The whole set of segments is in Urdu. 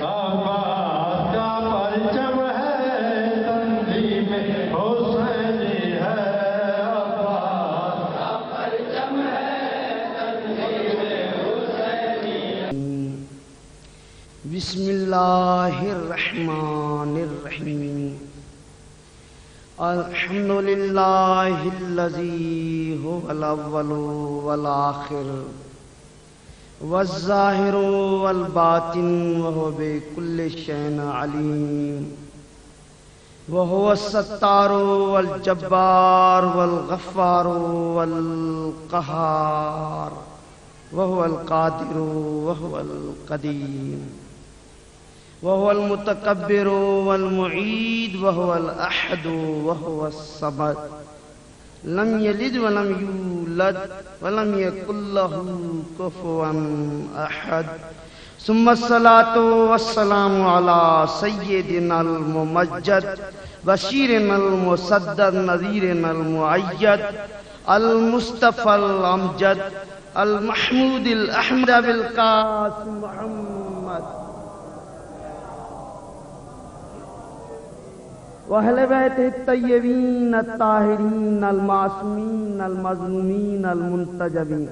عباس کا پرچم ہے تنظیم حسینی ہے، عباس کا پرچم ہے تنظیم حسینی۔ بسم اللہ الرحمن الرحیم۔ الحمد للہ الذی هو الاول والآخر والظاہر والباطن وهو بكل شيء علیم، وهو الستار والجبار والغفار والقہار، وهو القادر وهو القدیم، وهو المتکبر والمعید، وهو الأحد وهو الصمد، لم یلد ولم یولد ولم یکن له کفوا احد، ثم الصلاة والسلام على سیدنا الممجد بشیرنا المصدق نذیرنا المؤید المصطفى الامجد المحمود الاحمد بالقاسم محمد وأہل بیتہ الطیبین الطاہرین المعصومین المظلومین المنتجبین،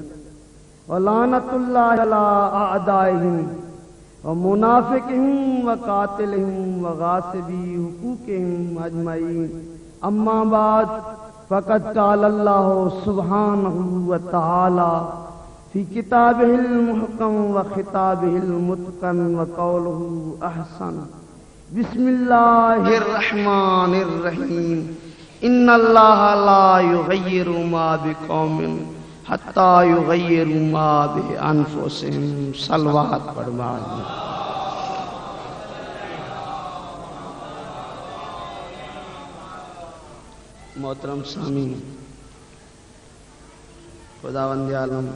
ولعنۃ اللہ علی اعدائہم ومنافقہم وقاتلہم وغاصبی حقوقہم اجمعین، اما بعد فقد قال اللہ سبحانہ وتعالی فی کتابہ المحکم وخطابہ المتقن وقولہ احسن۔ بسم اللہ الرحمن الرحیم۔ ان اللہ لا یغیر ما بقوم حتی یغیروا ما بانفسہم۔ صلوات پڑھوائیں۔ محترم سامعین، خداوند عالم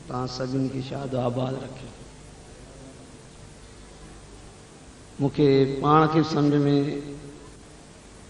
تاں سبین کی شاد و آباد رکھے۔ مکھے پاڻ کي سمجھ میں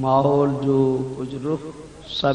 ماحول جو کچھ رخ سب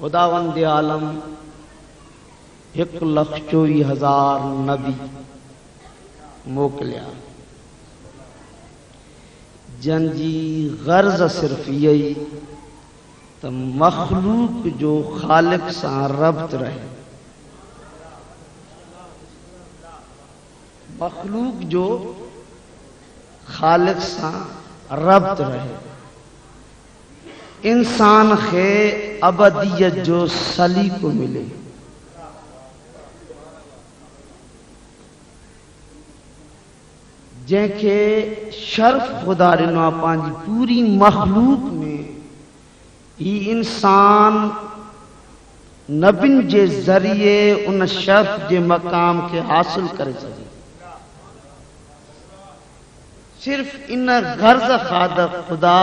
خداوند عالم 1,24,000 نبی موکلیا، جن جی غرض صرف یہی تو مخلوق جو خالق سان ربط رہے، مخلوق جو خالق سان ربط رہے، انسان خے ابدیت جو سلیقو ملے۔ جن کے شرف خدا ڈنو پانچی پوری مخلوق میں، یہ انسان نبین جے ذریعے ان شرف جے مقام کے حاصل کرے سکے۔ صرف ان غرض خاطر خدا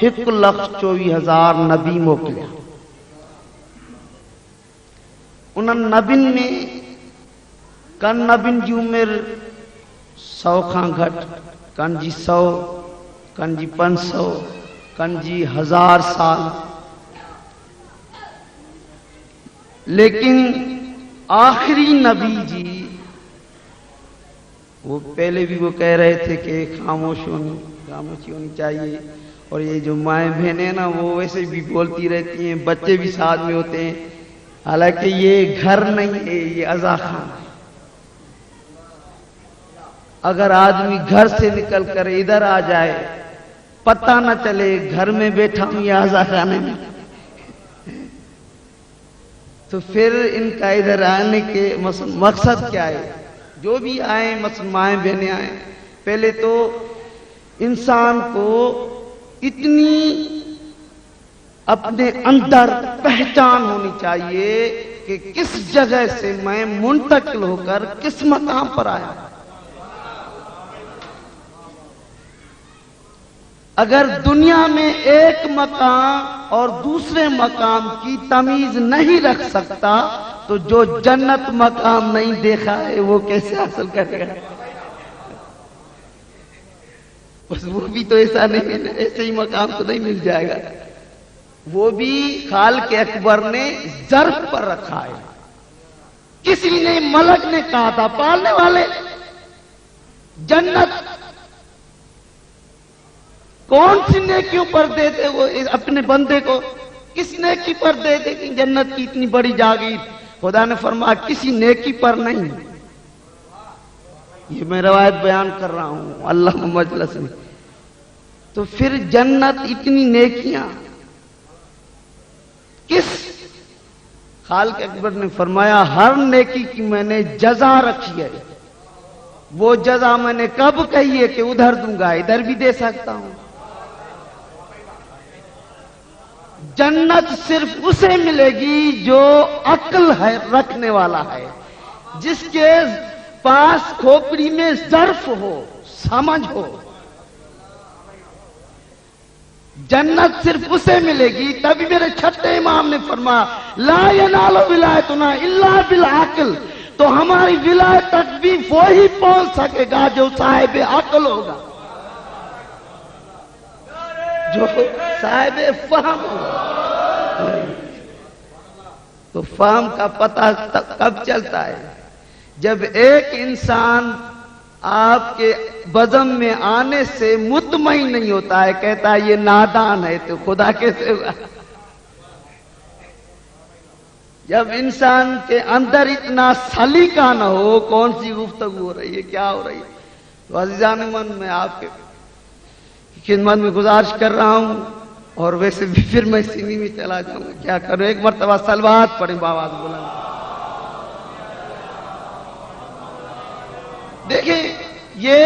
1,24,000 نبی موکلیا۔ ان نبین میں کن نبین جی عمر 100 کھان گھٹ، کن جی 100، کن جی 500، کن جی 1000 سال، لیکن آخری نبی جی وہ پہلے بھی وہ کہہ رہے تھے کہ خاموشی ہونی چاہیے، اور یہ جو مائیں بہنیں ہیں نا وہ ویسے بھی بولتی رہتی ہیں، بچے بھی ساتھ میں ہوتے ہیں، حالانکہ یہ گھر نہیں ہے، یہ عزا خان ہے۔ اگر آدمی گھر سے نکل کر ادھر آ جائے، پتہ نہ چلے گھر میں بیٹھا ہوں یا عزا خانے میں، تو پھر ان کا ادھر آنے کے مقصد کیا ہے؟ جو بھی آئیں مائیں بہنیں آئیں، پہلے تو انسان کو اتنی اپنے اندر پہچان ہونی چاہیے کہ کس جگہ سے میں منتقل ہو کر کس مقام پر آیا۔ اگر دنیا میں ایک مقام اور دوسرے مقام کی تمیز نہیں رکھ سکتا تو جو جنت مقام نہیں دیکھا ہے وہ کیسے حاصل کرے گا؟ بس وہ بھی تو ایسا نہیں، ایسے ہی مقام تو نہیں مل جائے گا، وہ بھی خالق اکبر نے ظرف پر رکھا ہے۔ کسی نے ملک نے کہا تھا پالنے والے جنت کون سی نیکیوں پر دیتے وہ اپنے بندے کو، کس نیکی پر دیتے کہ جنت کی اتنی بڑی جاگیر؟ خدا نے فرمایا کسی نیکی پر نہیں، یہ میں روایت بیان کر رہا ہوں اللہ مجلس میں۔ تو پھر جنت اتنی نیکیاں کس؟ خالق اکبر نے فرمایا ہر نیکی کی میں نے جزا رکھی ہے، وہ جزا میں نے کب کہی ہے کہ ادھر دوں گا، ادھر بھی دے سکتا ہوں۔ جنت صرف اسے ملے گی جو عقل ہے رکھنے والا ہے، جس کے پاس کھوپڑی میں ظرف ہو، سمجھ ہو۔ جنت صرف اسے ملے گی۔ تبھی میرے چھٹے امام نے فرمایا لا ینال ولایتنا الا بالعقل، تو ہماری ولایت تک بھی وہی پہنچ سکے گا جو صاحب عقل ہوگا، جو صاحب فہم ہوگا۔ تو فہم کا پتہ کب چلتا ہے؟ جب ایک انسان آپ کے بزم میں آنے سے مطمئن نہیں ہوتا ہے، کہتا ہے یہ نادان ہے، تو خدا کیسے ہوگا؟ جب انسان کے اندر اتنا سلیقہ نہ ہو، کون سی گفتگو ہو رہی ہے، کیا ہو رہی ہے؟ تو عزیزان من، میں آپ کے خدمت میں گزارش کر رہا ہوں، اور ویسے بھی پھر میں سینی میں چلا جاؤں گا، کیا کروں؟ ایک مرتبہ صلوات پڑھیں باواز بلند۔ دیکھیں یہ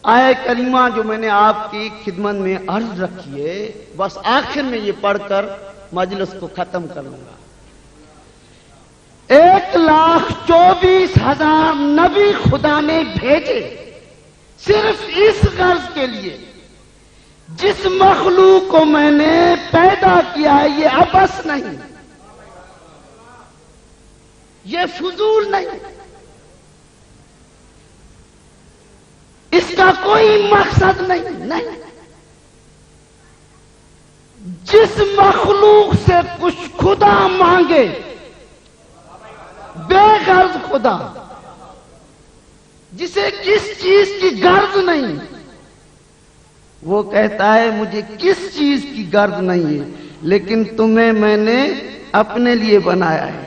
آیہ کریمہ جو میں نے آپ کی خدمت میں عرض رکھی ہے، بس آخر میں یہ پڑھ کر مجلس کو ختم کر لوں گا۔ 1,24,000 نبی خدا نے بھیجے صرف اس غرض کے لیے، جس مخلوق کو میں نے پیدا کیا ہے یہ عبث نہیں، یہ فضول نہیں، اس کا کوئی مقصد نہیں۔ جس مخلوق سے کچھ خدا مانگے، بے غرض خدا، جسے کس چیز کی غرض نہیں، وہ کہتا ہے مجھے کس چیز کی غرض نہیں ہے، لیکن تمہیں میں نے اپنے لیے بنایا ہے۔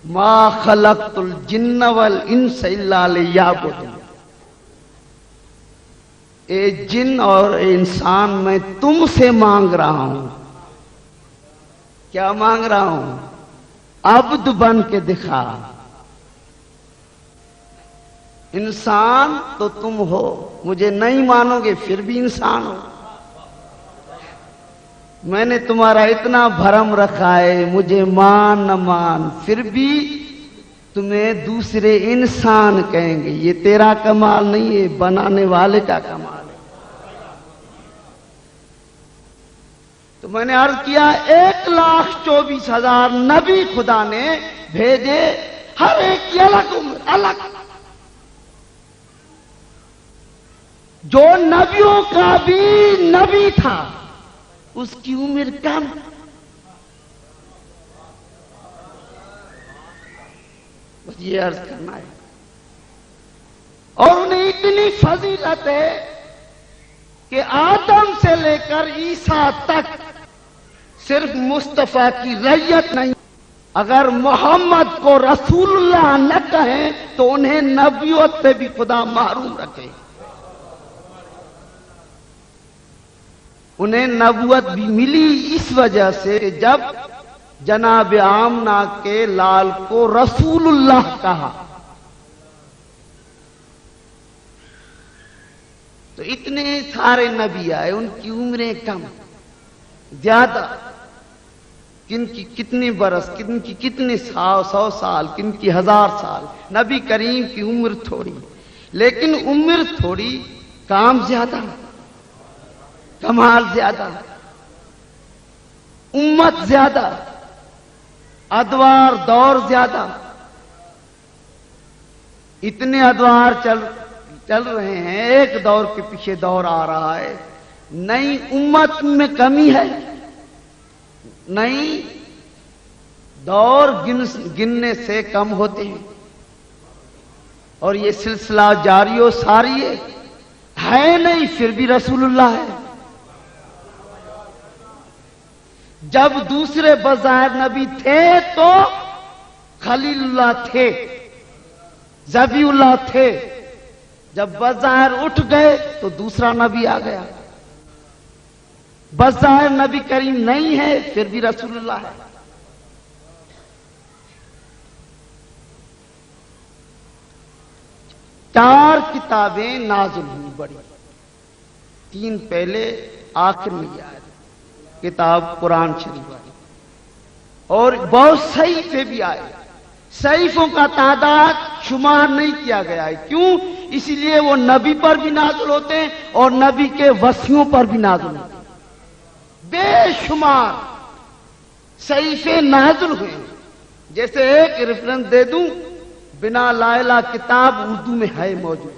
ما خلقت الجن والانس الا لیعبدون۔ اے جن اور اے انسان، میں تم سے مانگ رہا ہوں، کیا مانگ رہا ہوں؟ عبد بن کے دکھا۔ انسان تو تم ہو، مجھے نہیں مانو گے پھر بھی انسان ہو۔ میں نے تمہارا اتنا بھرم رکھا ہے، مجھے مان نہ مان، پھر بھی تمہیں دوسرے انسان کہیں گے۔ یہ تیرا کمال نہیں ہے، بنانے والے کا کمال ہے۔ تو میں نے عرض کیا 1,24,000 نبی خدا نے بھیجے، ہر ایک کی الگ عمر، الگ۔ جو نبیوں کا بھی نبی تھا اس کی عمر کم، بس یہ عرض کرنا ہے۔ اور انہیں اتنی فضیلت ہے کہ آدم سے لے کر عیسیٰ تک صرف مصطفیٰ کی رعیت نہیں، اگر محمد کو رسول اللہ نہ کہیں تو انہیں نبوت سے بھی خدا محروم رکھے۔ انہیں نبوت بھی ملی اس وجہ سے کہ جب جناب آمنہ کے لال کو رسول اللہ کہا تو اتنے سارے نبی آئے، ان کی عمریں کم، زیادہ، کن کی کتنے برس، کن کی کتنے 100 سال، کن کی 1000 سال۔ نبی کریم کی عمر تھوڑی، لیکن عمر تھوڑی، کام زیادہ، کمال زیادہ، امت زیادہ، ادوار دور زیادہ، اتنے ادوار چل رہے ہیں، ایک دور کے پیچھے دور آ رہا ہے، نئی امت میں کمی ہے، نئی دور گننے سے کم ہوتے ہیں، اور یہ سلسلہ جاری و ساری ہے نہیں، پھر بھی رسول اللہ ہے۔ جب دوسرے بظاہر نبی تھے تو خلیل اللہ تھے، ذبیح اللہ تھے، جب بظاہر اٹھ گئے تو دوسرا نبی آ گیا، بظاہر نبی کریم نہیں ہے پھر بھی رسول اللہ ہے۔ چار کتابیں نازل ہوئی بڑی، تین پہلے، آخر میں یہ آئے، کتاب قرآن شریف آئی، اور بہت صحیفے بھی آئے، صحیفوں کا تعداد شمار نہیں کیا گیا ہے، کیوں؟ اسی لیے وہ نبی پر بھی نازل ہوتے ہیں اور نبی کے وصیوں پر بھی نازل ہوتے ہیں، بے شمار صحیفے نازل ہوئے ہیں۔ جیسے ایک ریفرنس دے دوں، بنا لا الہ کتاب اردو میں ہے موجود،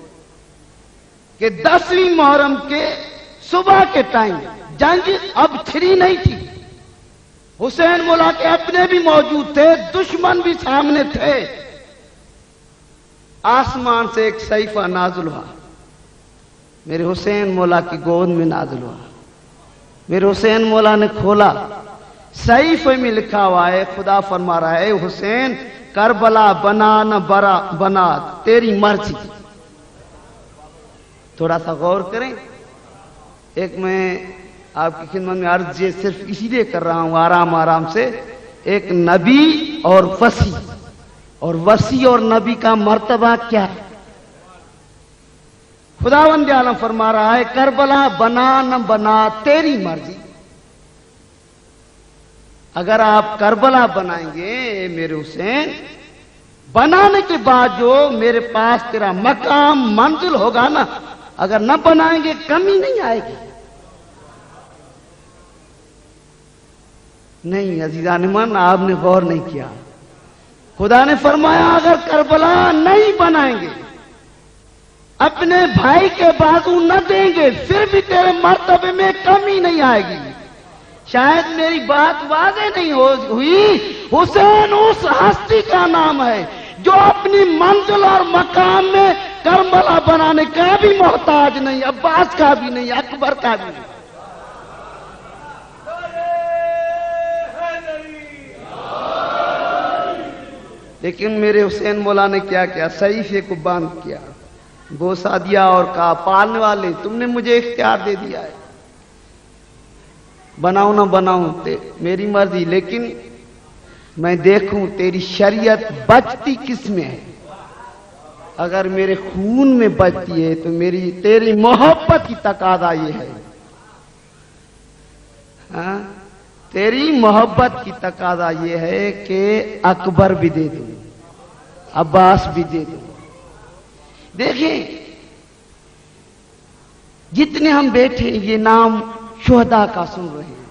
کہ 10ویں محرم کے صبح کے ٹائم جنگ اب چھڑی نہیں تھی، حسین مولا کے اپنے بھی موجود تھے، دشمن بھی سامنے تھے، آسمان سے ایک صحیفہ نازل ہوا، میرے حسین مولا کی گود میں نازل ہوا، میرے حسین مولا نے کھولا، صحیفے میں لکھا ہوا ہے، خدا فرما رہا ہے، حسین کربلا بنا نہ بنا تیری مرضی۔ تھوڑا سا غور کریں، ایک میں آپ کی خدمت میں عرض یہ صرف اسی لیے کر رہا ہوں آرام آرام سے، ایک نبی اور وصی، اور وصی اور نبی کا مرتبہ کیا ہے؟ خداوند عالم فرما رہا ہے کربلا بنا نہ بنا تیری مرضی۔ اگر آپ کربلا بنائیں گے میرے حسین، بنانے کے بعد جو میرے پاس تیرا مقام منزل ہوگا نا، اگر نہ بنائیں گے کمی نہیں آئے گی۔ نہیں عزیزان من، آپ نے غور نہیں کیا، خدا نے فرمایا اگر کربلا نہیں بنائیں گے، اپنے بھائی کے بازو نہ دیں گے، پھر بھی تیرے مرتبے میں کمی نہیں آئے گی۔ شاید میری بات واضح نہیں ہوئی، حسین اس ہستی کا نام ہے جو اپنی منزل اور مقام میں کربلا بنانے کا بھی محتاج نہیں، عباس کا بھی نہیں، اکبر کا بھی نہیں۔ لیکن میرے حسین مولا نے کیا کیا؟ صحیفے کو باندھ کیا، بوسا دیا اور کہا پالنے والے تم نے مجھے اختیار دے دیا ہے، بناؤ نہ بناؤ میری مرضی، لیکن میں دیکھوں تیری شریعت بچتی کس میں ہے۔ اگر میرے خون میں بچتی ہے تو تیری محبت کی تقاضا یہ ہے، ہاں تیری محبت کی تقاضا یہ ہے کہ اکبر بھی دے دوں، عباس بھی دے دوں۔ دیکھیں جتنے ہم بیٹھے یہ نام شہداء کا سن رہے ہیں،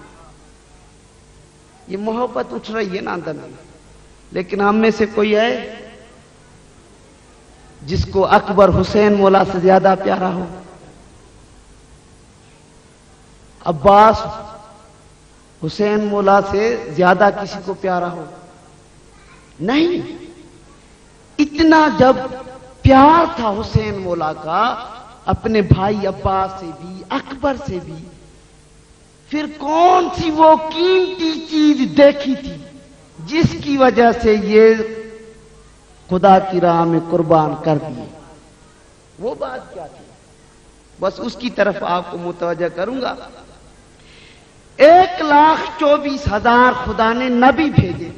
یہ محبت اٹھ رہی ہے نا اندر میں، لیکن ہم میں سے کوئی ہے جس کو اکبر حسین مولا سے زیادہ پیارا ہو، عباس حسین مولا سے زیادہ کسی کو پیارا ہو؟ نہیں۔ اتنا جب پیار تھا حسین مولا کا اپنے بھائی عباس سے بھی، اکبر سے بھی، پھر کون سی وہ قیمتی چیز دیکھی تھی جس کی وجہ سے یہ خدا کی راہ میں قربان کر دیے؟ وہ بات کیا تھی؟ بس اس کی طرف آپ کو متوجہ کروں گا۔ 1,24,000 خدا نے نبی بھیجے،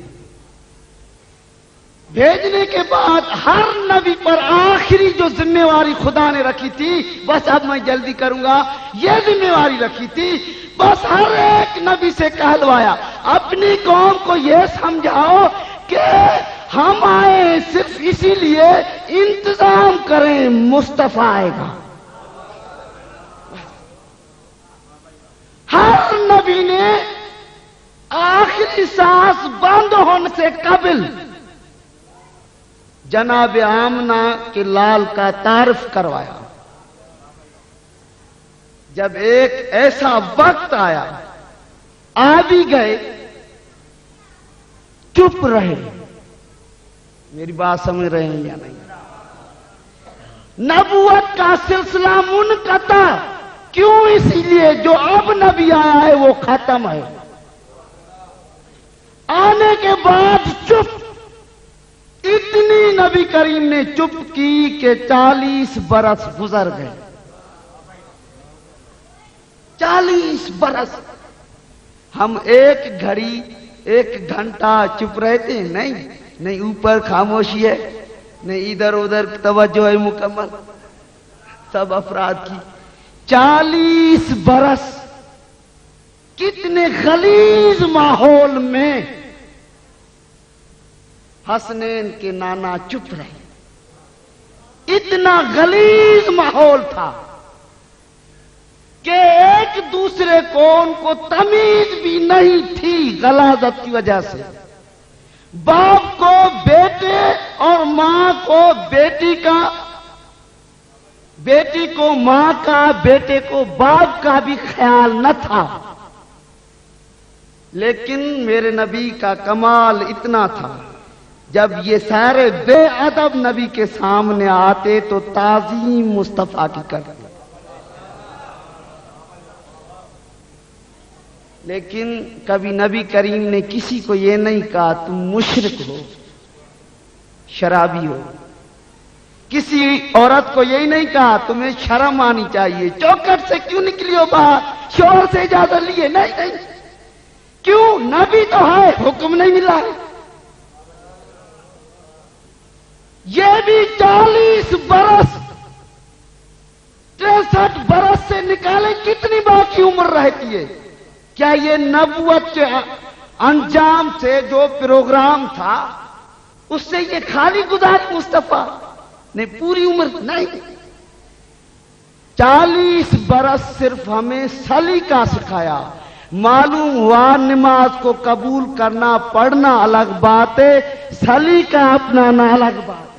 بھیجنے کے بعد ہر نبی پر آخری جو ذمہ واری خدا نے رکھی تھی، بس اب میں جلدی کروں گا، یہ ذمہ واری رکھی تھی، بس ہر ایک نبی سے کہلوایا اپنی قوم کو یہ سمجھاؤ کہ ہم آئے صرف اسی لیے انتظام کریں مصطفیٰ آئے گا. ہر نبی نے آخری سانس بند ہونے سے قبل جناب آمنہ کے لال کا تعارف کروایا. جب ایک ایسا وقت آیا، آ بھی گئے، چپ رہے. میری بات سمجھ رہے ہیں یا نہیں؟ نبوت کا سلسلہ منقطع کیوں؟ اسی لیے جو اب نبی آیا ہے وہ ختم ہے. آنے کے بعد چپ. اتنی نبی کریم نے چپ کی کہ 40 برس گزر گئے. 40 برس. ہم ایک گھڑی ایک گھنٹہ چپ رہتے ہیں؟ نہیں. اوپر خاموشی ہے، نہیں ادھر ادھر توجہ ہے مکمل سب افراد کی. 40 برس کتنے غلیظ ماحول میں حسنین کے نانا چپ رہے. اتنا غلیظ ماحول تھا کہ ایک دوسرے کو ان کو تمیز بھی نہیں تھی غلاظت کی وجہ سے. باپ کو بیٹے اور ماں کو بیٹی کا، بیٹی کو ماں کا، بیٹے کو باپ کا بھی خیال نہ تھا. لیکن میرے نبی کا کمال اتنا تھا، جب یہ سارے بے ادب نبی کے سامنے آتے تو تعظیم مصطفیٰ کی کرتے. لیکن کبھی نبی کریم نے کسی کو یہ نہیں کہا تم مشرک ہو، شرابی ہو. کسی عورت کو یہی نہیں کہا تمہیں شرم آنی چاہیے، چوکھٹ سے کیوں نکلی ہو باہر، شوہر سے اجازت لیے؟ نہیں. کیوں؟ نبی تو ہے، حکم نہیں ملا ہے. یہ بھی 40 برس 63 برس سے نکالے کتنی باقی عمر رہتی ہے؟ کیا یہ نبوت کے انجام سے جو پروگرام تھا اس سے یہ خالی گزاری مصطفیٰ نے پوری عمر؟ نہیں. 40 برس صرف ہمیں سلیقہ سکھایا. معلوم ہوا نماز کو قبول کرنا پڑھنا الگ بات ہے، سلیقہ اپنانا الگ بات ہے.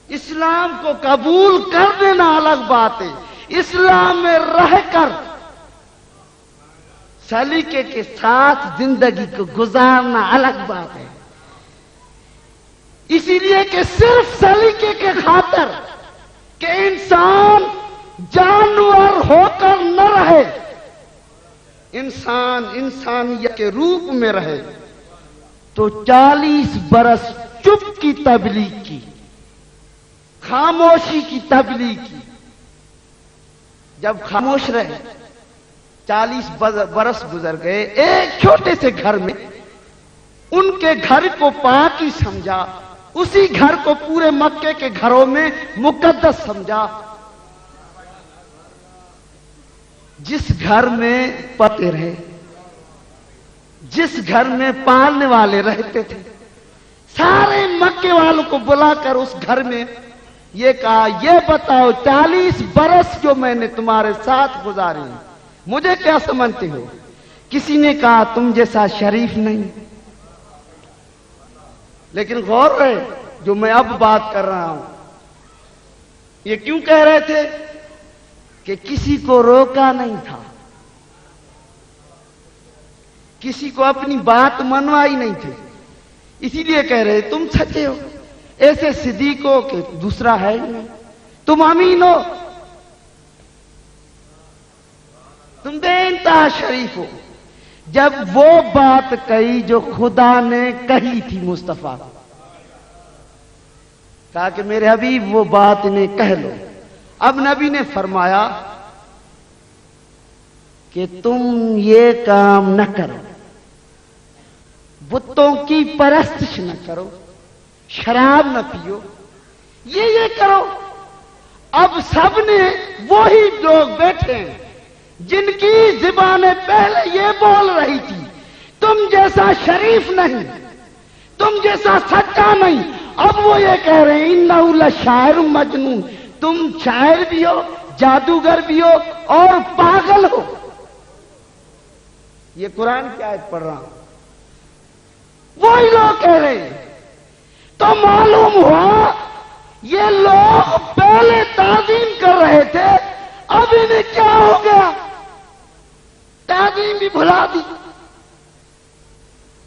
اسلام کو قبول کر دینا الگ بات ہے، اسلام میں رہ کر سلیقے کے ساتھ زندگی کو گزارنا الگ بات ہے. اسی لیے کہ صرف سلیقے کے خاطر کہ انسان جانور ہو کر نہ رہے، انسان انسانیت کے روپ میں رہے، تو 40 برس چپ کی تبلیغ کی، خاموشی کی تبلیغ کی. جب خاموش رہے 40 برس گزر گئے. ایک چھوٹے سے گھر میں ان کے گھر کو پاک ہی سمجھا، اسی گھر کو پورے مکے کے گھروں میں مقدس سمجھا. جس گھر میں پتے رہے، جس گھر میں پالنے والے رہتے تھے، سارے مکے والوں کو بلا کر اس گھر میں یہ کہا یہ بتاؤ 40 برس جو میں نے تمہارے ساتھ گزارے ہیں مجھے کیا سمجھتے ہو؟ کسی نے کہا تم جیسا شریف نہیں. لیکن غور ہے جو میں اب بات کر رہا ہوں، یہ کیوں کہہ رہے تھے کہ کسی کو روکا نہیں تھا، کسی کو اپنی بات منوائی نہیں تھی. اسی لیے کہہ رہے تم سچے ہو، ایسے صدیق ہو کہ دوسرا ہے ہی نہیں، تم امین ہو، تم بے انتہا شریف ہو. جب وہ بات کہی جو خدا نے کہی تھی مصطفیٰ، کہا کہ میرے حبیب وہ بات انہیں کہہ لو. اب نبی نے فرمایا کہ تم یہ کام نہ کرو، بتوں کی پرستش نہ کرو، شراب نہ پیو، یہ کرو. اب سب نے وہی لوگ بیٹھے ہیں جن کی زبانیں پہلے یہ بول رہی تھی تم جیسا شریف نہیں، تم جیسا سچا نہیں. اب وہ یہ کہہ رہے ہیں انہو لشاعر مجنون، تم شاعر بھی ہو، جادوگر بھی ہو اور پاگل ہو. یہ قرآن کی آیت پڑھ رہا ہوں. وہی لوگ کہہ رہے ہیں. تو معلوم ہوا یہ لوگ پہلے تعظیم کر رہے تھے، اب انہیں کیا ہو گیا؟ تعظیم بھی بھلا دی،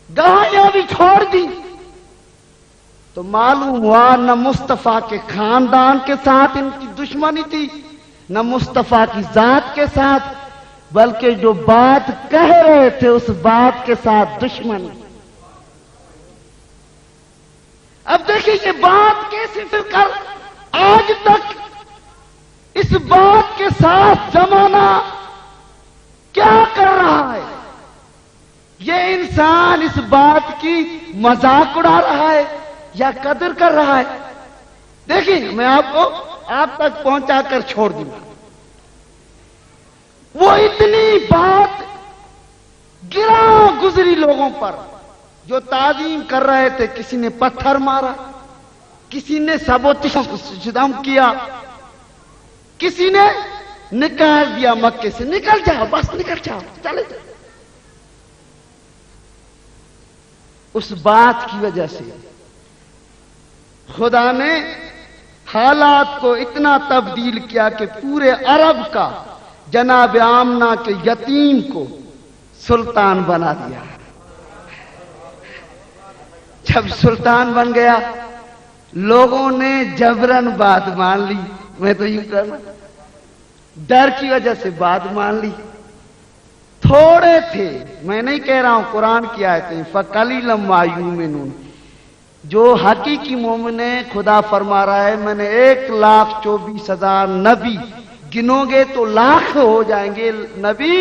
گاہیاں بھی چھوڑ دی. تو معلوم ہوا نہ مصطفیٰ کے خاندان کے ساتھ ان کی دشمنی تھی، نہ مصطفیٰ کی ذات کے ساتھ، بلکہ جو بات کہہ رہے تھے اس بات کے ساتھ دشمنی. اب دیکھیں یہ بات کیسے پھر کر آج تک اس بات کے ساتھ زمانہ کیا کر رہا ہے؟ یہ انسان اس بات کی مذاق اڑا رہا ہے یا قدر کر رہا ہے؟ دیکھیں میں آپ تک پہنچا کر چھوڑ دوں گا. وہ اتنی بات گرا گزری لوگوں پر جو تعظیم کر رہے تھے. کسی نے پتھر مارا، کسی نے سبوتش صدام کیا، کسی نے نکال دیا مکے سے. نکل جاؤ، بس نکل جاؤ، چلے جاؤ. اس بات کی وجہ سے خدا نے حالات کو اتنا تبدیل کیا کہ پورے عرب کا جناب آمنہ کے یتیم کو سلطان بنا دیا. جب سلطان بن گیا لوگوں نے جبرن بات مان لی. میں تو یوں کرنا ڈر کی وجہ سے بات مان لی. تھوڑے تھے، میں نہیں کہہ رہا ہوں، قرآن کی آیتیں فَقَلِيلًا مَا يُؤْمِنُونَ. جو حقیقی مومن ہے خدا فرما رہا ہے میں نے 1,24,000 نبی گنو گے تو لاکھ ہو جائیں گے نبی،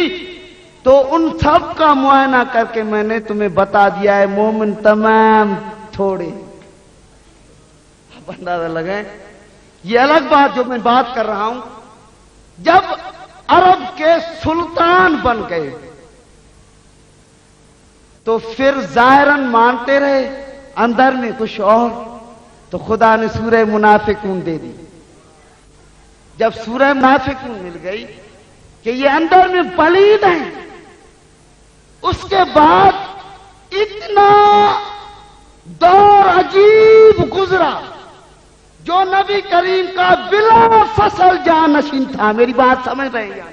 تو ان سب کا معائنہ کر کے میں نے تمہیں بتا دیا ہے مومن تمام تھوڑے. اب اندازہ لگائیں. یہ الگ بات جو میں بات کر رہا ہوں، جب عرب کے سلطان بن گئے تو پھر ظاہراً مانتے رہے، اندر میں کچھ اور. تو خدا نے سورہ منافقون دے دی. جب سورہ منافقون مل گئی کہ یہ اندر میں پلید ہیں، اس کے بعد اتنا دور عجیب گزرا جو نبی کریم کا بلا فصل جانشین تھا. میری بات سمجھ رہے ہیں؟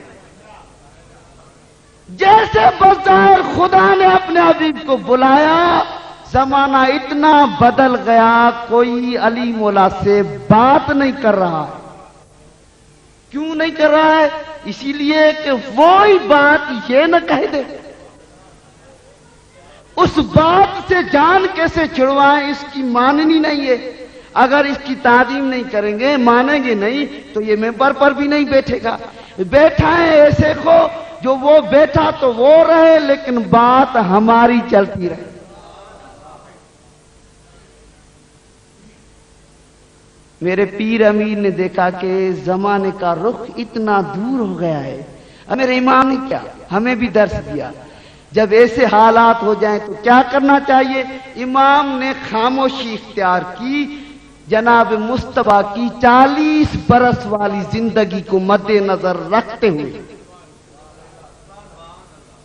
جیسے بظاہر خدا نے اپنے حبیب کو بلایا، زمانہ اتنا بدل گیا کوئی علی مولا سے بات نہیں کر رہا. کیوں نہیں کر رہا ہے؟ اسی لیے کہ وہی بات یہ نہ کہہ دے. اس بات سے جان کیسے چھڑوائیں، اس کی ماننی نہیں ہے. اگر اس کی تعظیم نہیں کریں گے، مانیں گے نہیں، تو یہ ممبر پر بھی نہیں بیٹھے گا. بیٹھا ہے ایسے کو جو وہ بیٹھا تو وہ رہے لیکن بات ہماری چلتی رہے. میرے پیر امیر نے دیکھا کہ زمانے کا رخ اتنا دور ہو گیا ہے. میرے امام نے کیا ہمیں بھی درس دیا، جب ایسے حالات ہو جائیں تو کیا کرنا چاہیے. امام نے خاموشی اختیار کی، جناب مصطفیٰ کی 40 برس والی زندگی کو مد نظر رکھتے ہوئے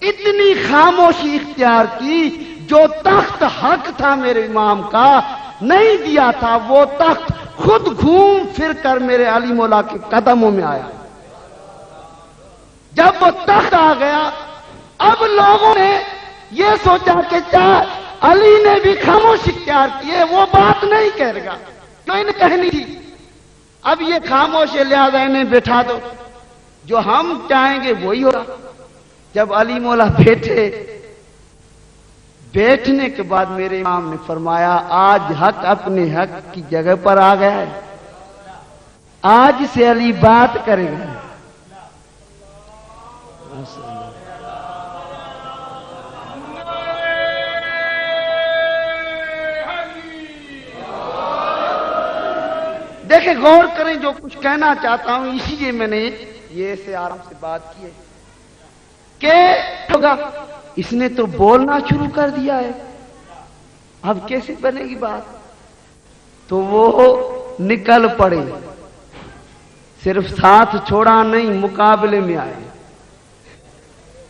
اتنی خاموشی اختیار کی. جو تخت حق تھا میرے امام کا نہیں دیا تھا، وہ تخت خود گھوم پھر کر میرے علی مولا کے قدموں میں آیا. جب وہ تخت آ گیا اب لوگوں نے یہ سوچا کہ کیا علی نے بھی خاموش اختیار کیے، وہ بات نہیں کہے گا جو انہیں کہنی تھی. اب یہ خاموش ہے لہذا انہیں بٹھا دو، جو ہم چاہیں گے وہی ہوگا. جب علی مولا بیٹھنے کے بعد میرے امام نے فرمایا آج حق اپنے حق کی جگہ پر آ گیا ہے، آج سے علی بات کرے گا. دیکھیں غور کریں جو کچھ کہنا چاہتا ہوں، اسی لیے میں نے یہ سے آرام سے بات کی ہے کہ ہوگا اس نے تو بولنا شروع کر دیا ہے. اب کیسے بنے گی بات؟ تو وہ نکل پڑے، صرف ساتھ چھوڑا نہیں، مقابلے میں آئے،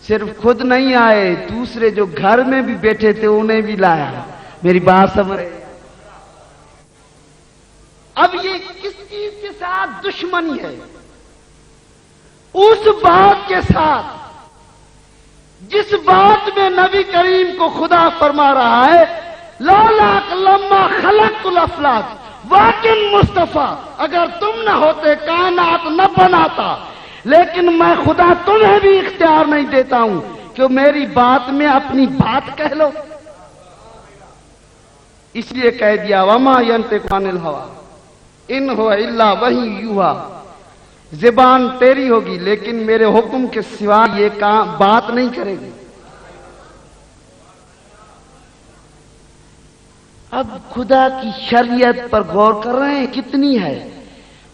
صرف خود نہیں آئے، دوسرے جو گھر میں بھی بیٹھے تھے انہیں بھی لایا۔ میری بات سمجھ؟ اب یہ کس چیز کے ساتھ دشمنی ہے؟ اس بات کے ساتھ جس بات میں نبی کریم کو خدا فرما رہا ہے لولا لما خلقت الافلاک واقن مصطفیٰ، اگر تم نہ ہوتے کائنات نہ بناتا، لیکن میں خدا تمہیں بھی اختیار نہیں دیتا ہوں کہ میری بات میں اپنی بات کہہ لو، اس لیے کہہ دیا وما ينطق عن الهوى ان هو الا وحی یوحی، زبان تیری ہوگی لیکن میرے حکم کے سوا یہ بات نہیں کرے گی۔ اب خدا کی شریعت پر غور کر رہے ہیں کتنی ہے؟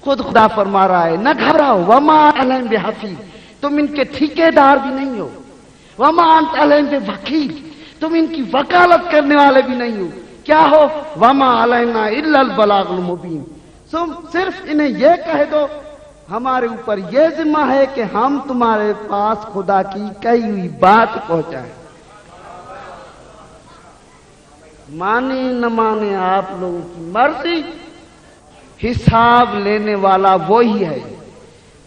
خود خدا فرما رہا ہے نہ گھبراؤ، وما علیہم بحفیظ، تم ان کے ٹھیکے دار بھی نہیں ہو، وما انت علیہم بوکیل، تم ان کی وکالت کرنے والے بھی نہیں ہو، کیا ہو؟ وما علینا الا البلاغ المبین، تم صرف انہیں یہ کہہ دو ہمارے اوپر یہ ذمہ ہے کہ ہم تمہارے پاس خدا کی کہی ہوئی بات پہنچائیں، مانے نہ مانے آپ لوگوں کی مرضی، حساب لینے والا وہی ہے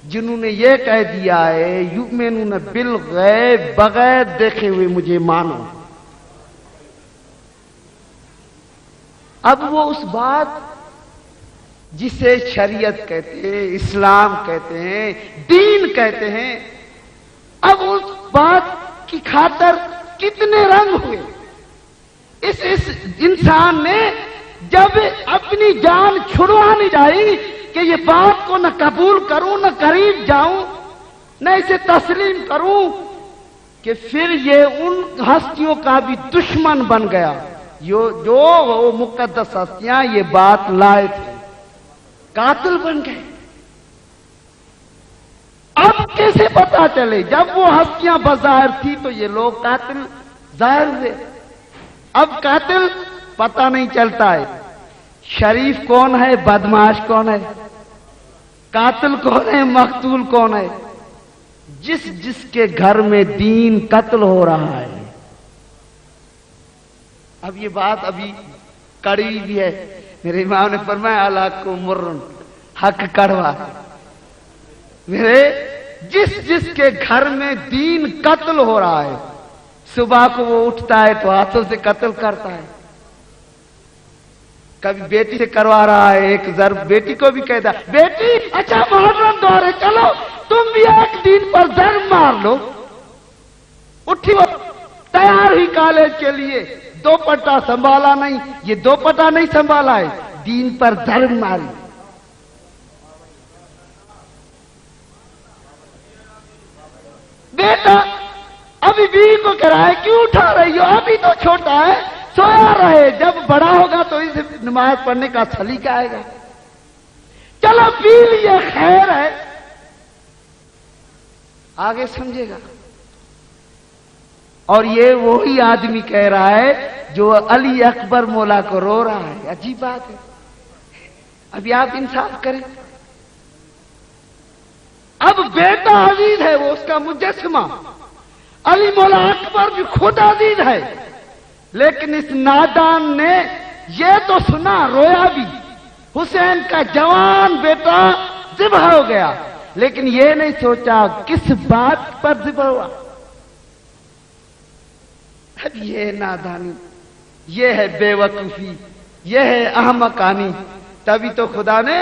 جنہوں نے یہ کہہ دیا ہے یؤمنون بالغیب، بغیر دیکھے ہوئے مجھے مانو۔ اب وہ اس بات جسے شریعت کہتے ہیں، اسلام کہتے ہیں، دین کہتے ہیں، اب اس بات کی خاطر کتنے رنگ ہوئے۔ اس انسان نے جب اپنی جان چھڑوانی چاہی کہ یہ بات کو نہ قبول کروں، نہ قریب جاؤں، نہ اسے تسلیم کروں، کہ پھر یہ ان ہستیوں کا بھی دشمن بن گیا جو وہ مقدس ہستیاں یہ بات لائے تھے، قاتل بن گئے۔ اب کیسے پتا چلے؟ جب وہ ہستیاں بظاہر تھی تو یہ لوگ قاتل ظاہر ہوئے، اب قاتل پتہ نہیں چلتا ہے، شریف کون ہے، بدماش کون ہے، قاتل کون ہے، مقتول کون ہے؟ جس کے گھر میں دین قتل ہو رہا ہے۔ اب یہ بات ابھی کڑوی بھی ہے، میرے امام نے فرمایا الحق کو مرن، حق کڑوا، میرے جس کے گھر میں دین قتل ہو رہا ہے، صبح کو وہ اٹھتا ہے تو ہاتھوں سے قتل کرتا ہے، کبھی بیٹی سے کروا رہا ہے، ایک ضرب بیٹی کو بھی کہتا ہے بیٹی اچھا محرم دورے چلو تم بھی ایک دن پر ضرب مار لو، اٹھی وہ تیار ہی کالج کے لیے، دوپٹہ سنبھالا نہیں، یہ دوپٹہ نہیں سنبھالا ہے، دین پر ضرب ماری۔ بیٹا ابھی بیوی کو کہہ رہا ہے کیوں اٹھا رہی ہو، ابھی تو چھوٹا ہے، سویا رہے، جب بڑا ہوگا تو اسے نماز پڑھنے کا سلیقہ آئے گا، چلو پی لیے خیر ہے، آگے سمجھے گا۔ اور یہ وہی آدمی کہہ رہا ہے جو علی اکبر مولا کو رو رہا ہے، عجیب بات ہے۔ ابھی آپ انصاف کریں، اب بیٹا عزیز ہے، وہ اس کا مجسمہ، علی مولا اکبر بھی خود عزیز ہے، لیکن اس نادان نے یہ تو سنا، رویا بھی، حسین کا جوان بیٹا ذبح ہو گیا، لیکن یہ نہیں سوچا کس بات پر ذبح ہوا۔ اب یہ نادانی، یہ ہے بے وقوفی، یہ ہے احمقانی، تبھی تو خدا نے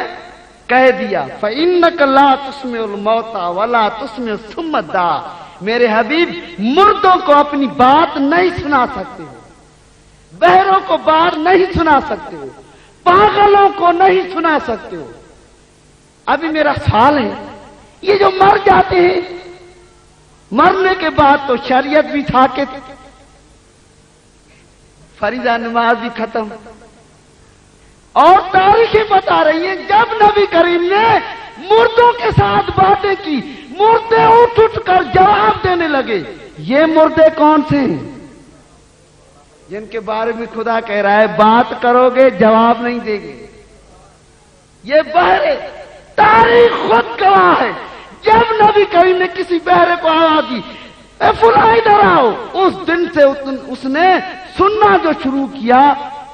کہہ دیا فَإِنَّكَ لَا تُسْمِعُ الْمَوْتَى وَلَا تُسْمِعُ الصُّمَّ الدَّاعِيَ، میرے حبیب مردوں کو اپنی بات نہیں سنا سکتے ہو، بہروں کو بات نہیں سنا سکتے ہو، پاگلوں کو نہیں سنا سکتے ہو۔ ابھی میرا سوال ہے، یہ جو مر جاتے ہیں، مرنے کے بعد تو شریعت بھی ساکت، فریضہ نماز بھی ختم، اور تاریخیں بتا رہی ہیں جب نبی کریم نے مردوں کے ساتھ باتیں کی، مردے اٹھ کر جواب دینے لگے۔ یہ مردے کون سے ہیں؟ جن کے بارے میں خدا کہہ رہا ہے بات کرو گے جواب نہیں دیں گے. یہ بہرے تاریخ خود گواہ ہے. جب نبی کریم نے کسی بہرے کو آواز دی اے فلاں ادھر آؤ، اس دن سے اس نے سننا جو شروع کیا،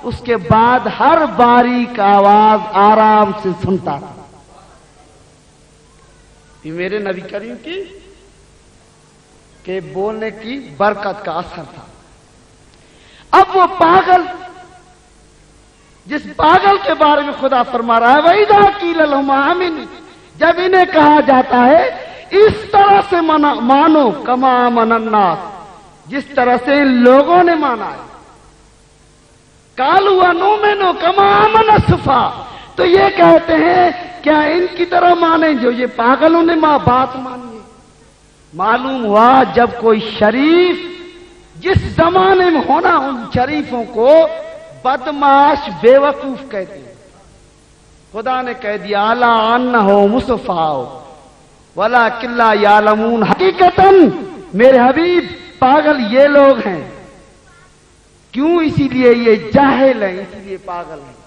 اس کے بعد ہر باریک آواز آرام سے سنتا تھا. یہ میرے نبی کریم کی کہ بولنے کی برکت کا اثر تھا. اب وہ پاگل، جس پاگل کے بارے میں خدا فرما رہا ہے وَإِذَا قِيلَ لَهُمْ آمِنُوا، جب انہیں کہا جاتا ہے اس طرح سے مانو کما آمن الناس، جس طرح سے ان لوگوں نے مانا ہے. قَالُوا وَنُؤْمِنُ كَمَا آمَنَ السُّفَهَاءُ، تو یہ کہتے ہیں کیا ان کی طرح مانیں جو یہ پاگلوں نے بات مانی ہے. معلوم ہوا جب کوئی شریف، جس زمانے میں ہونا ان شریفوں کو بدماش بیوقوف کہتے ہیں، خدا نے کہہ دیا الا انہ مصفاء ولکن لا یعلمون، حقیقتاً میرے حبیب پاگل یہ لوگ ہیں. کیوں؟ اسی لیے یہ جاہل ہیں، اسی لیے پاگل ہیں.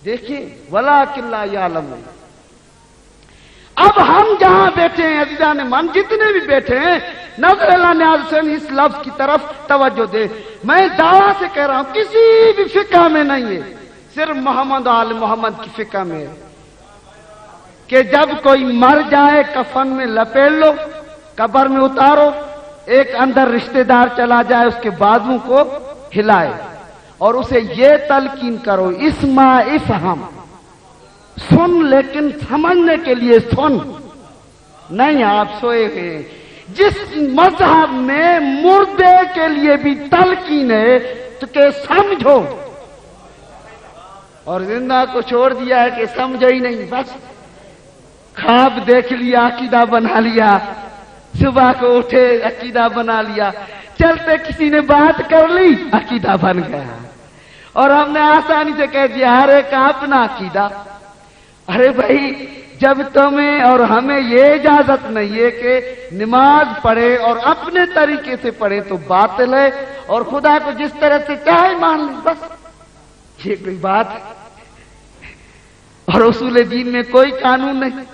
دیکھیے ولکن لا یعلمون. اب ہم جہاں بیٹھے ہیں عزیزان من، جتنے بھی بیٹھے ہیں، نظر اللہ نیاز سے اس لفظ کی طرف توجہ دے. میں دعویٰ سے کہہ رہا ہوں کسی بھی فقہ میں نہیں ہے، صرف محمد آل محمد کی فقہ میں ہے کہ جب کوئی مر جائے کفن میں لپیٹ لو، قبر میں اتارو، ایک اندر رشتہ دار چلا جائے اس کے بازو کو ہلائے اور اسے یہ تلقین کرو اسمع افہم، سن لیکن سمجھنے کے لیے سن، نہیں آپ سوئے ہوئے. جس مذہب میں مردے کے لیے بھی تلقین ہے تو کہ سمجھو، اور زندہ کو چھوڑ دیا ہے کہ سمجھو ہی نہیں، بس خواب دیکھ لیا عقیدہ بنا لیا، صبح کو اٹھے عقیدہ بنا لیا، چلتے کسی نے بات کر لی عقیدہ بن گیا، اور ہم نے آسانی سے کہہ دیا ہر ایک کا اپنا عقیدہ. ارے بھائی جب تمہیں اور ہمیں یہ اجازت نہیں ہے کہ نماز پڑھے اور اپنے طریقے سے پڑھے تو باطل ہے، اور خدا کو جس طرح سے چاہے مان لیں، بس یہ کوئی بات ہے. اور اصول دین میں کوئی قانون نہیں.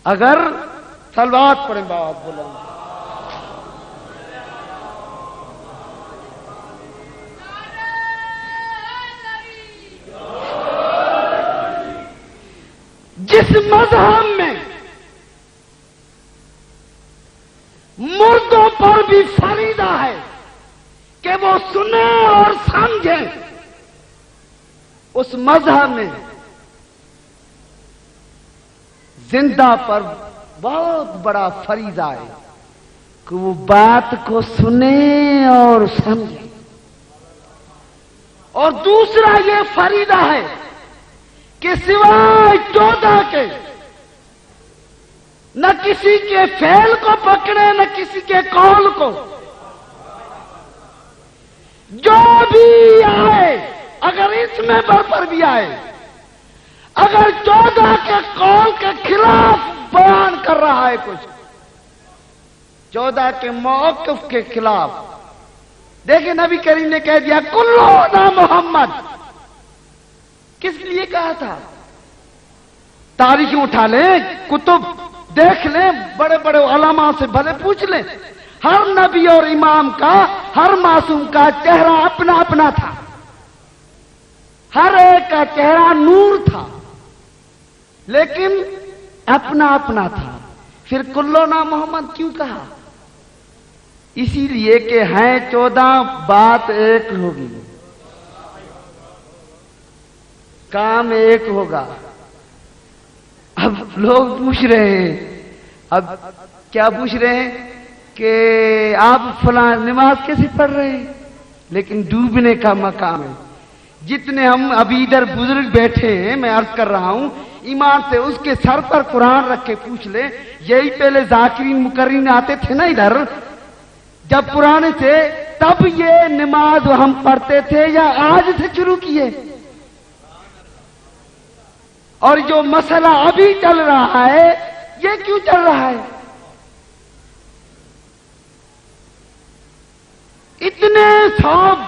اگر صلوات پڑھیں بابا بولو جس مذہب میں مردوں پر بھی فریضہ ہے کہ وہ سنیں اور سمجھیں، اس مذہب میں زندہ پر بہت بڑا فریضہ ہے کہ وہ بات کو سنیں اور سمجھیں. اور دوسرا یہ فریضہ ہے کہ سوائے 14 کے نہ کسی کے فعل کو پکڑے نہ کسی کے قول کو. جو بھی آئے اگر اس میں پر بھی آئے، اگر 14 کے قول کے خلاف بیان کر رہا ہے کچھ، 14 کے موقف کے خلاف، دیکھیں نبی کریم نے کہہ دیا کلو نا محمد. کس لیے کہا تھا؟ تاریخیں اٹھا لیں، کتب دیکھ لیں، بڑے بڑے علماء سے بھلے پوچھ لیں، ہر نبی اور امام کا، ہر معصوم کا چہرہ اپنا اپنا تھا، ہر ایک کا چہرہ نور تھا، لیکن اپنا اپنا تھا. پھر کلو نا محمد کیوں کہا؟ اسی لیے کہ ہیں 14، بات ایک ہوگی، کام ایک ہوگا. اب لوگ پوچھ رہے ہیں، اب کیا پوچھ رہے ہیں کہ آپ فلاں نماز کیسے پڑھ رہے ہیں، لیکن ڈوبنے کا مقام ہے. جتنے ہم ابھی ادھر بزرگ بیٹھے ہیں، میں عرض کر رہا ہوں ایمان سے اس کے سر پر قرآن رکھ کے پوچھ لیں، یہی پہلے ذاکرین مقررین آتے تھے نا ادھر جب پرانے تھے، تب یہ نماز ہم پڑھتے تھے یا آج سے شروع کیے؟ اور جو مسئلہ ابھی چل رہا ہے یہ کیوں چل رہا ہے؟ 100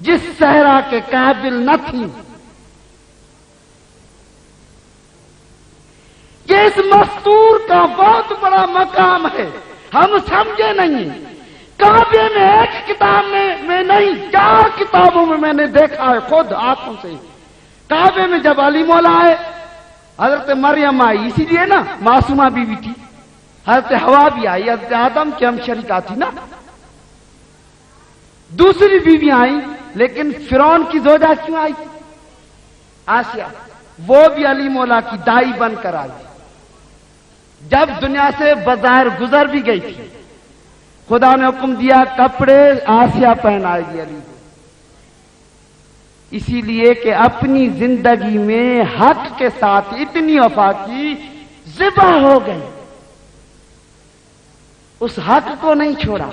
جس صحرا کے قابل نہ تھی. یہ اس مستور کا بہت بڑا مقام ہے، ہم سمجھے نہیں. کعبے میں ایک کتاب میں نہیں، 4 کتابوں میں نے دیکھا ہے خود آنکھوں سے. کعبے میں جب علی مولا آئے، حضرت مریم آئی، اسی لیے نا معصومہ بیوی تھی. حضرت حوا بھی آئی، حضرت آدم کی ہم شریکہ تھی نا. دوسری بیویاں آئی، لیکن فرعون کی زوجہ کیوں آئی؟ آسیہ. وہ بھی علی مولا کی دائی بن کر آئی. جب دنیا سے بظاہر گزر بھی گئی تھی، خدا نے حکم دیا کپڑے آسیہ پہنائے گی علی کو، اسی لیے کہ اپنی زندگی میں حق کے ساتھ اتنی وفا کی، ذبح ہو گئی، اس حق کو نہیں چھوڑا.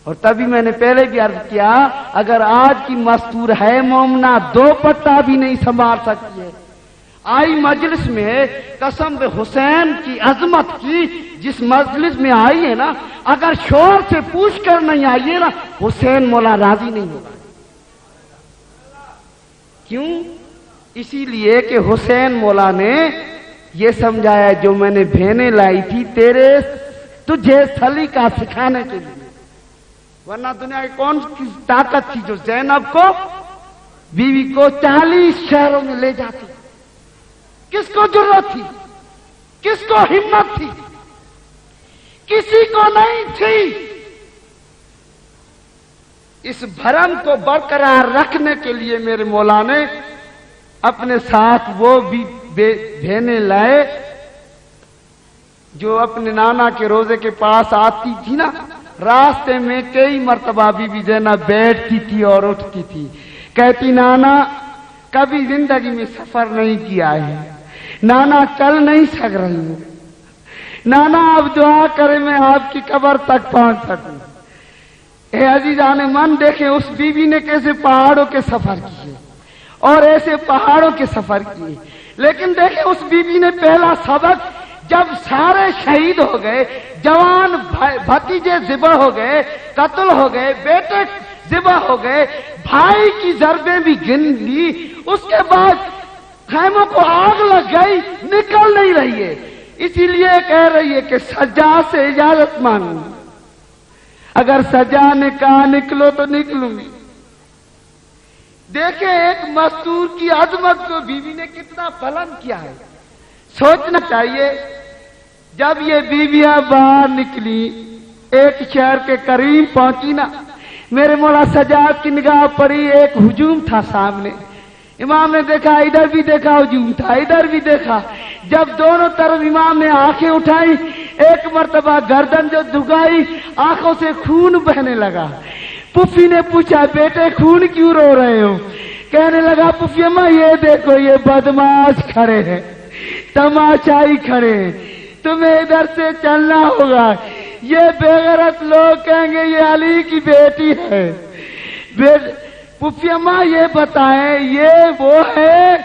اور تبھی میں نے پہلے بھی عرض کیا، اگر آج کی مستور ہے مومنہ 2 پٹا بھی نہیں سنبھال سکتی ہے. آئی مجلس میں، قسم بے حسین کی عظمت کی، جس مجلس میں آئی ہے نا، اگر شور سے پوچھ کر نہیں آئیے نا، حسین مولا راضی نہیں ہوگا. کیوں؟ اسی لیے کہ حسین مولا نے یہ سمجھایا جو میں نے بہنیں لائی تھی تجھے سلیقہ سکھانے کے لیے، ورنہ دنیا کی کون سی طاقت تھی جو زینب کو، بیوی کو 40 شہروں میں لے جاتی؟ کس کو جرأت تھی؟ کس کو ہمت تھی؟ کسی کو نہیں تھی. اس بھرم کو برقرار رکھنے کے لیے میرے مولا نے اپنے ساتھ وہ بھی بہنیں لائے جو اپنے نانا کے روزے کے پاس آتی تھی نا. راستے میں کئی مرتبہ بی بی زینب بیٹھتی تھی اور اٹھتی تھی، کہتی نانا کبھی زندگی میں سفر نہیں کیا ہے، نانا چل نہیں سک رہی ہوں، نانا آپ دعا کرے میں آپ کی قبر تک پہنچ سکوں. اے عزیزان من، دیکھیں اس بیوی نے کیسے پہاڑوں کے سفر کیے اور ایسے پہاڑوں کے سفر کیے. لیکن دیکھیں اس بیوی نے پہلا سبق، جب سارے شہید ہو گئے، جوان بھتیجے ذبح ہو گئے، قتل ہو گئے، بیٹے ذبح ہو گئے، بھائی کی ضربیں بھی گن لی، اس کے بعد خیموں کو آگ لگ گئی، نکل نہیں رہی ہے. اسی لیے کہہ رہی ہے کہ سجاد سے اجازت مانگوں، اگر سجاد نے کہا نکلو تو نکلوں گی. دیکھیں ایک مستور کی عظمت کو بیوی نے کتنا بلند کیا ہے. سوچنا چاہیے. جب یہ بیویاں باہر نکلی، ایک شہر کے قریب پہنچی نا، میرے مولا سجاد کی نگاہ پڑی، ایک ہجوم تھا سامنے. امام نے دیکھا، ادھر بھی دیکھا ہجوم تھا، ادھر بھی دیکھا. جب دونوں طرف امام نے آنکھیں اٹھائی، ایک مرتبہ گردن جو دھگائی، آنکھوں سے خون بہنے لگا. پھوپھی نے پوچھا بیٹے خون کیوں رو رہے ہو؟ کہنے لگا پھوپھی اماں یہ دیکھو یہ بدماش کھڑے ہیں، تماشائی کھڑے ہیں، تمہیں ادھر سے چلنا ہوگا. یہ بے غیرت لوگ کہیں گے یہ علی کی بیٹی ہے. پھوپھی اماں یہ بتائیں یہ وہ ہے؟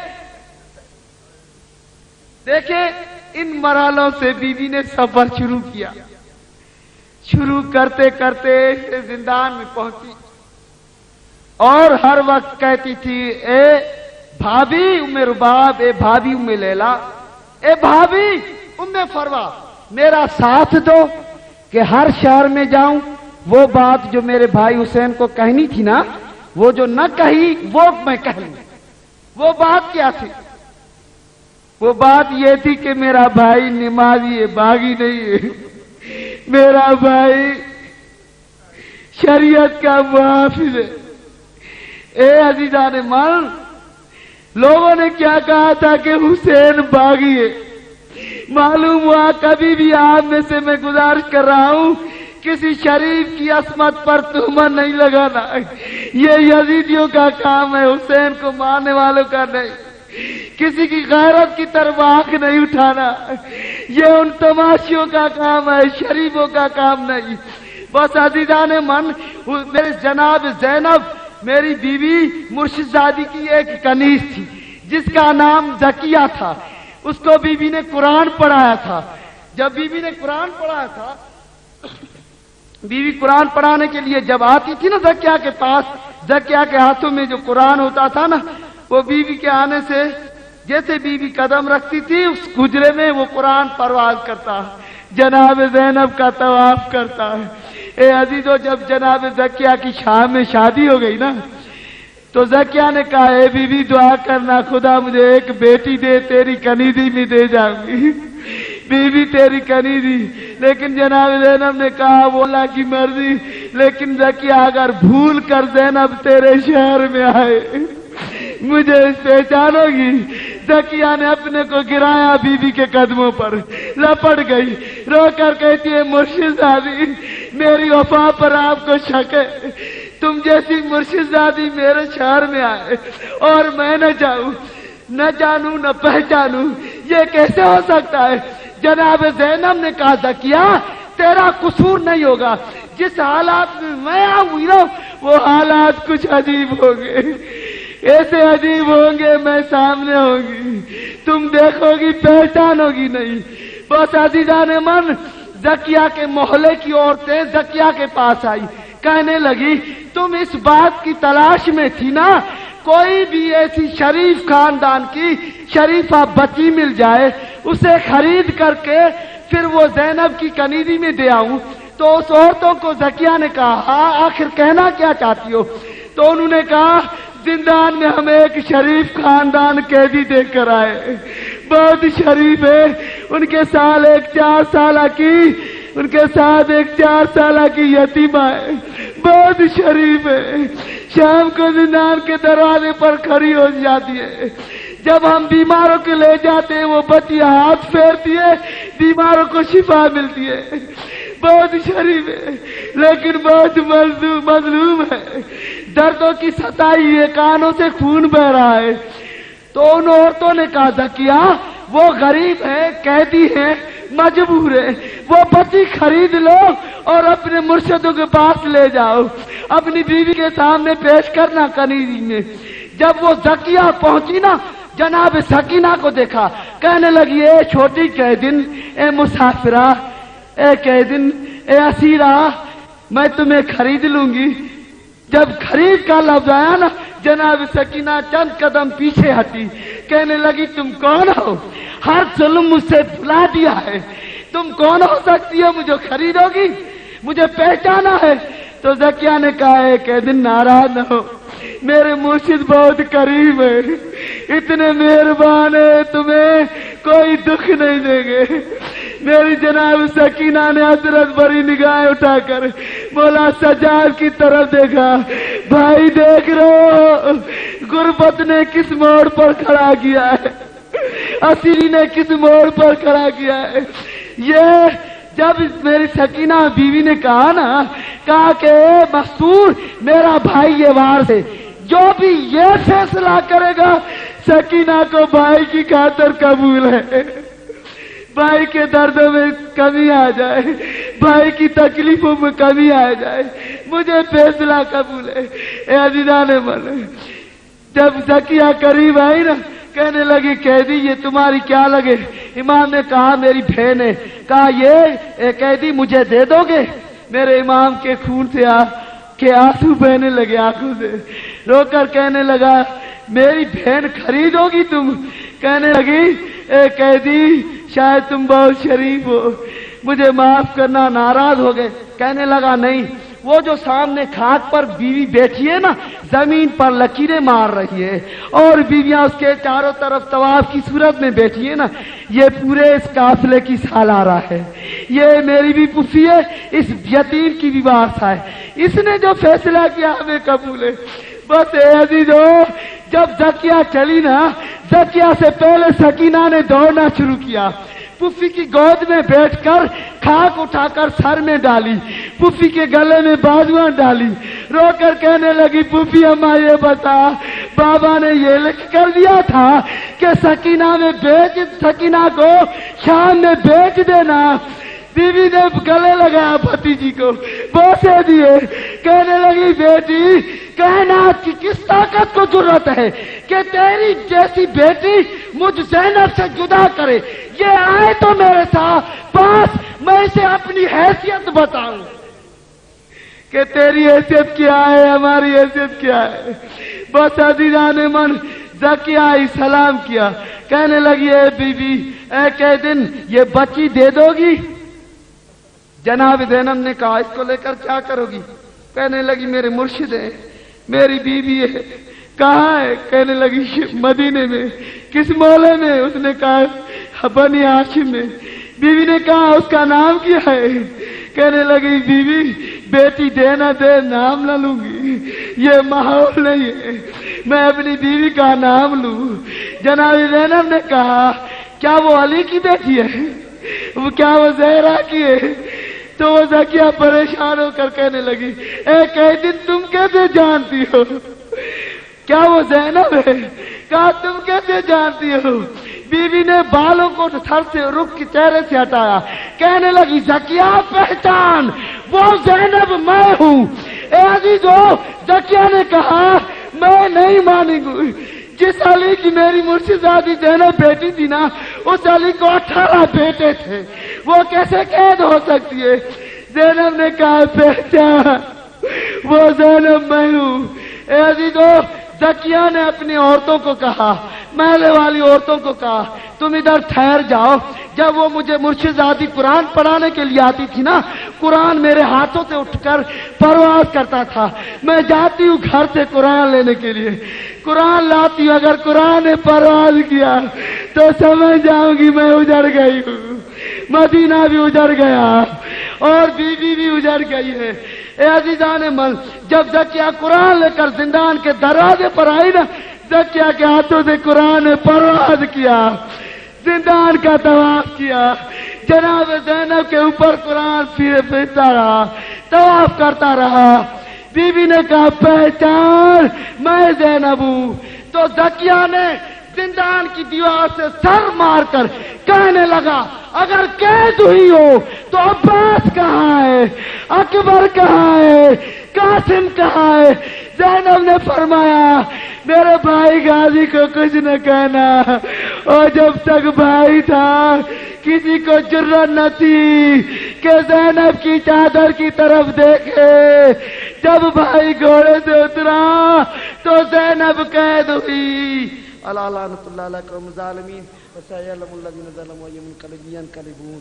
دیکھیں ان مرحلوں سے بیوی نے سفر شروع کیا. شروع کرتے کرتے زندان میں پہنچی اور ہر وقت کہتی تھی اے بھابی ام رباب، اے بھابی ام لیلا، اے بھابی ام فروا، میرا ساتھ دو کہ ہر شہر میں جاؤں. وہ بات جو میرے بھائی حسین کو کہنی تھی نا، وہ جو نہ کہی وہ میں کہہ لوں. وہ بات کیا تھی؟ وہ بات یہ تھی کہ میرا بھائی نمازی ہے، باغی نہیں ہے. میرا بھائی شریعت کا محافظ ہے. اے عزیزان من، لوگوں نے کیا کہا تھا کہ حسین باغی ہے. معلوم ہوا کبھی بھی آپ میں سے میں گزارش کر رہا ہوں کسی شریف کی عصمت پر تہمت نہیں لگانا. یہ یزیدیوں کا کام ہے، حسین کو مارنے والوں کا نہیں. کسی کی غیرت کی طرف آنکھ نہیں اٹھانا، یہ ان تماشیوں کا کام ہے، شریفوں کا کام نہیں. بس عزیزان من، میرے جناب زینب میری بیوی مرشد زادی کی ایک کنیز تھی جس کا نام زکیہ تھا. اس کو بیوی نے قرآن پڑھایا تھا. جب بیوی نے قرآن پڑھایا تھا، بیوی قرآن پڑھانے کے لیے جب آتی تھی نا زکیہ کے پاس، زکیہ کے ہاتھوں میں جو قرآن ہوتا تھا نا، وہ بیوی کے آنے سے جیسے بیوی قدم رکھتی تھی اس گجرے میں وہ قرآن پرواز کرتا، جناب زینب کا طواف کرتا ہے۔ اے عزیزو، جب جناب زکیہ کی شام میں شادی ہو گئی نا تو زکیہ نے کہا اے بیوی دعا کرنا خدا مجھے ایک بیٹی دے، تیری کنیزی میں دے جاؤں گی، بیوی تیری کنیزی۔ لیکن جناب زینب نے کہا وہ اللہ کی مرضی، لیکن زکیہ اگر بھول کر زینب تیرے شہر میں آئے مجھے پہچانو گی۔ زکیہ نے اپنے کو گرایا بیوی کے قدموں پر، لپٹ گئی، رو کر کہتی ہے مرشد زادی میری وفا پر آپ کو شک ہے، تم جیسی مرشد زادی میرے شہر میں آئے اور میں نہ جاؤں، نہ جانوں نہ پہچانوں، یہ کیسے ہو سکتا ہے؟ جناب زینب نے کہا زکیہ تیرا قصور نہیں ہوگا، جس حالات میں میں آؤں نا وہ حالات کچھ عجیب ہوں گے، ایسے عجیب ہوں گے میں سامنے ہوگی، تم دیکھو گی پہچانو گی نہیں۔ بس عزیزان من، زکیہ کے محلے کی عورتیں زکیہ کے پاس آئی، کہنے لگی تم اس بات کی تلاش میں تھی نا کوئی بھی ایسی شریف خاندان کی شریفہ بچی مل جائے اسے خرید کر کے پھر وہ زینب کی کنیزی میں دے آؤں۔ تو اس عورتوں کو زکیہ نے کہا ہاں آخر کہنا کیا چاہتی ہو؟ تو انہوں نے کہا زندان میں ہمیں ایک شریف خاندان قیدی دے کر آئے، بہت شریف ہے، ان کے ساتھ ایک 4 سالہ کی یتیمہ ہے، بہت شریف ہے، شام کو زندان کے دروازے پر کھڑی ہو جاتی ہے، جب ہم بیماروں کو لے جاتے ہیں وہ بچی ہاتھ پھیرتی ہے، بیماروں کو شفا ملتی ہے، بہت شریف ہے لیکن بہت مظلوم ہے، دردوں کی ستائی ہے، کانوں سے خون بہ رہا ہے۔ تو ان عورتوں نے کہا زکیہ وہ غریب ہے، قیدی ہے، مجبور ہے، وہ بچی خرید لو اور اپنے مرشدوں کے پاس لے جاؤ، اپنی بیوی کے سامنے پیش کرنا کنیزی میں۔ جب وہ زکیہ پہنچی نا جناب سکینہ کو دیکھا، کہنے لگی اے چھوٹی قیدن، اے مسافرہ، اے قیدن، اے اسیرہ، میں تمہیں خرید لوں گی۔ جب خرید کا لفظ آیا نا جناب سکینہ چند قدم پیچھے ہٹی، کہنے لگی تم کون ہو؟ ہر ظلم مجھ سے بھلا دیا ہے، تم کون ہو سکتی ہو؟ مجھے خریدو گی؟ مجھے پہچانا ہے؟ تو زکیہ نے کہا ہے کہ دن ناراض نہ ہو، میرے مرشد بہت قریب ہے، اتنے مہربان ہے، تمہیں کوئی دکھ نہیں دیں گے۔ میری جناب سکینہ نے حضرت بری نگاہیں اٹھا کر مولا سجاد کی طرف دیکھا، بھائی دیکھ رہے ہو غربت نے کس موڑ پر کھڑا کیا ہے، اسیری نے کس موڑ پر کھڑا کیا ہے۔ یہ جب میری سکینہ بیوی نے کہا کہ مستور میرا بھائی یہ وار سے جو بھی یہ فیصلہ کرے گا سکینہ کو بھائی کی خاطر قبول ہے، بھائی کے دردوں میں کمی آ جائے، بھائی کی تکلیفوں میں کمی آ جائے، مجھے فیصلہ قبول ہے۔ اے عزیزان من، جب زکیہ قریب آئی نا کہنے لگی قیدی یہ تمہاری کیا لگے؟ امام نے کہا میری بہن ہے۔ کہا یہ قیدی مجھے دے دو گے؟ میرے امام کے خون سے کے آنسو بہنے لگے آنکھوں سے، رو کر کہنے لگا میری بہن خریدو گی تم؟ کہنے لگی اے قیدی شاید تم بہت شریف ہو، مجھے معاف کرنا، ناراض ہو گئے۔ کہنے لگا نہیں، وہ جو سامنے کھاٹ پر بیوی بیٹھی ہے نا زمین پر لکیریں مار رہی ہے اور بیویاں اس کے چاروں طرف طواف کی صورت میں بیٹھی ہے نا، یہ پورے اس قافلے کی سالارہ ہے، یہ میری بھی پھوپھی ہے، اس یتیم کی بھی وارثہ ہے، اس نے جو فیصلہ کیا ہمیں قبول ہے۔ بس اے عزیزو جب زکیہ چلی نا، زکیہ سے پہلے سکینہ نے دوڑنا شروع کیا، پھوپھی کی گود میں بیٹھ کر کھاک اٹھا کر سر میں ڈالی، پھوپھی کے گلے میں بازوان ڈالی، رو کر کہنے لگی پھوپھی اماں یہ بتا بابا نے یہ لکھ کر دیا تھا کہ سکینہ کو شام میں بیچ دینا۔ بیوی نے گلے لگایا بھتیجی کو، بوسے دیے، کہنے لگی بیٹی کائنات کی کس طاقت کو ضرورت ہے کہ تیری جیسی بیٹی مجھ زینب سے جدا کرے؟ یہ آئے تو میرے ساتھ پاس، میں اسے اپنی حیثیت بتاؤں۔ کہ تیری حیثیت کیا ہے، ہماری حیثیت کیا ہے. بس عزیزان من زکیہ سلام کیا، کہنے لگی اے بی بی ایک دن یہ بچی دے دو گی؟ جناب زینب نے کہا اس کو لے کر کیا کرو گی؟ کہنے لگی میرے مرشد ہے، میری بیوی ہے. کہاں ہے؟ کہنے لگی مدینے میں. کس محلے میں؟ اس نے کہا بنی ہاشم میں. بیوی نے کہا اس کا نام کیا ہے؟ کہنے لگی بیوی بیٹی دے نہ دے نام نہ لوں گی، یہ ماحول نہیں ہے، میں اپنی بیوی کا نام لوں. جناب زینب نے کہا کیا وہ علی کی بیٹی ہے؟ کیا وہ زہرا کی ہے؟ تو وہ زکیہ پریشان ہو کر کہنے لگی ایک دن تم کیسے جانتی ہو؟ کیا وہ زینب ہے؟ کہا تم کیسے جانتی ہو؟ بیوی نے بالوں کو سر سے رخ کے چہرے سے ہٹایا، کہنے لگی زکیہ پہچان، وہ زینب میں ہوں. اے عزیزو، زکیہ نے کہا میں نہیں مانوں گی. جس علی کی میری مرشدزادی زینب بیٹی تھی نا، اس علی کو 18 بیٹے تھے، وہ کیسے قید ہو سکتی ہے؟ زینب نے کہا پہچان، وہ زینب میں ہوں. اے عزیزو، زکیہ نے اپنی عورتوں کو کہا، محلے والی عورتوں کو کہا تم ادھر ٹھہر جاؤ. جب وہ مجھے مرشدزادی قرآن پڑھانے کے لیے آتی تھی نا، قرآن میرے ہاتھوں سے اٹھ کر پرواز کرتا تھا. میں جاتی ہوں گھر سے قرآن لینے کے لیے، قرآن لاتی ہوں، اگر قرآن نے پرواز کیا تو سمجھ جاؤں گی میں اجڑ گئی ہوں. مدینہ بھی اجڑ گیا اور بیوی بھی اجڑ گئی ہے. اے عزیزان من، جب زکیہ قرآن لے کر زندان کے دروازے پر آئی نا، زکیہ کے ہاتھوں سے قرآن نے پرواز کیا، زندان کا طواف کیا. جناب زینب کے اوپر قرآن پھرتا رہا، طواف کرتا رہا. بیوی نے کہا پہچان، میں زینب ہوں. تو زکیہ نے زندان کی دیوار سے سر مار کر کہنے لگا اگر قید ہوئی ہو تو عباس کہاں ہے، اکبر کہاں ہے، قاسم کہاں ہے؟ زینب نے فرمایا میرے بھائی غازی کو کچھ نہ کہنا، اور جب تک بھائی تھا کسی کو جرأت نہ تھی کہ زینب کی چادر کی طرف دیکھے. جب بھائی گھوڑے سے اترا تو زینب قید ہوئی. اللہ لعنت اللہ علی قوم الظالمین وسيعلم الذين ظلموا أي منقلب ينقلبون.